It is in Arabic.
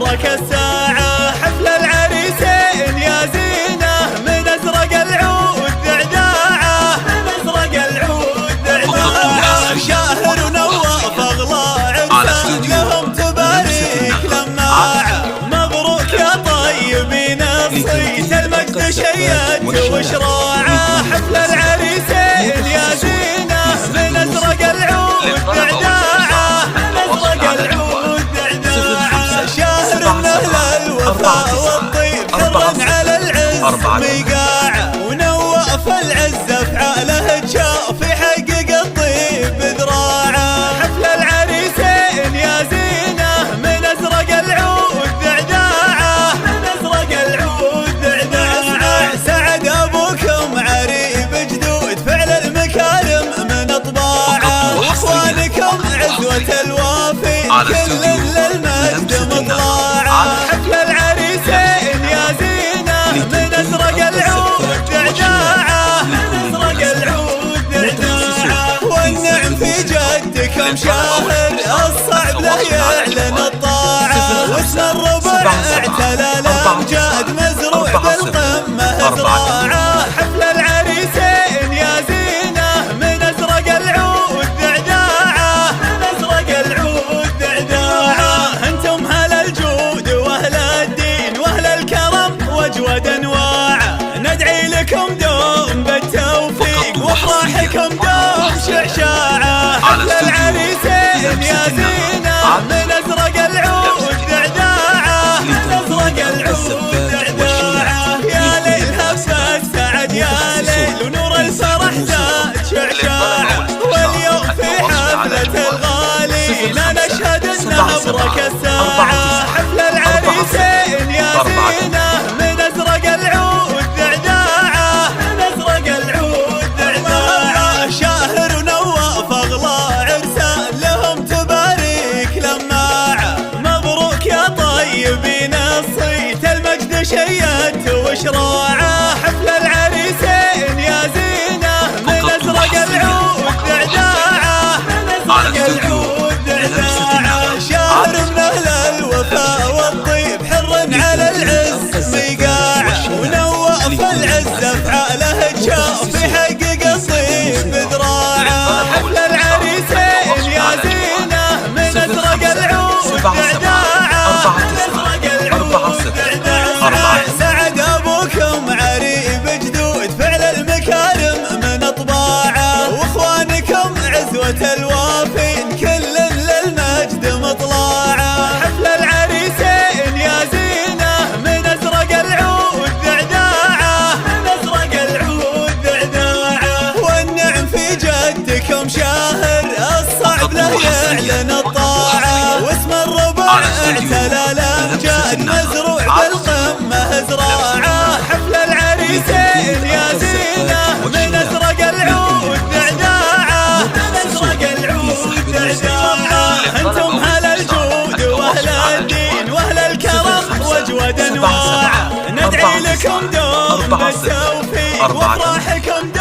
مبرك الساعة. حفل العريسين يا زينة من أزرق العود ذعذاعة، من أزرق العود ذعذاعة. شاهر ونواف أغلى عرسان لهم تبارك لماعة. مبروك يا طيبين الصيت المجد شيدت وشراعة. حفل العريسين يا زينة من أزرق العود ذعذاعة، من أزرق العود ذعذاعة. شاهر من أهل الوفاء والطيب حرا على العز ميقاعة. ونواف العز أفعاله تشاف يحقق الطيب بذراعه. حفل العريسين يا زينة من أزرق العود ذعذاعة، من أزرق العود ذعذاعة. سعد أبوكم عريب جدود فعل المكارم من أطباعه. وإخوانكم عزوة الوافي كل للمجد مطلعه. حفل العريسين يا زينة من أزرق العود ذعذاعة، من أزرق العود ذعذاعة. والنعم في جدكم شاهد الصعب له يعلن الطاعة. واسم الربع اعتلى الأمجاد مزروع بالقمة زراعة. حفل العريسين يا زينة من أزرق العود ذعذاعة، من أزرق العود ذعذاعة. انتم أهل الجود وأهل الدين وأهل الكرم وأجود أنواعه. ندعي لكم دوم بالتوفيق وافراحكم دوم شعشاعة. حفل العريسين يا زينة من أزرق العود ذعذاعة، من أزرق العود ذعذاعة. يا ليل هفة السعد يا ليل ونور الفرح زاد شعشاعة. واليوم في حفلة الغالين نشهد انها مبرك الساعة. حفل العريسين يا زينة من أزرق العود ذعذاعة، من أزرق العود ذعذاعة. شاهر ونواف أغلى عرسان لهم تبارك لماعة. مبروك يا طيبين الصيت المجد شيدت وشراعة. حفل العريسين يا زينة من أزرق العود ذعذاعة، من أزرق العود ذعذاعة. شاهر من أهل الوفاء والطيب حر على العز ميقاعة. ونواف العز أفعاله تشاف يحقق الطيب بذراعه. حفل العريسين يا زينة من أزرق العود ذعذاعة، من أزرق العود ذعذاعة. سعد أبوكم عريب جدود فعل المكارم من أطباعه. وإخوانكم عزوة الوافين كل للمجد مطلعه. حفل العريسين يا زينة من أزرق العود ذعذاعة، من أزرق العود ذعذاعة. والنعم في جدكم شاهر الصعب له يعلن الطاعة. واسم الربع اعتلى الأمجاد مزروع بالقمة زراعة. حفل العريسين يا زينة من أزرق العود ذعذاعة، من أزرق العود ذعذاعة. انتم أهل الجود وأهل الدين وأهل الكرم وأجود أنواعه. ندعي لكم دوم بالتوفيق وافراحكم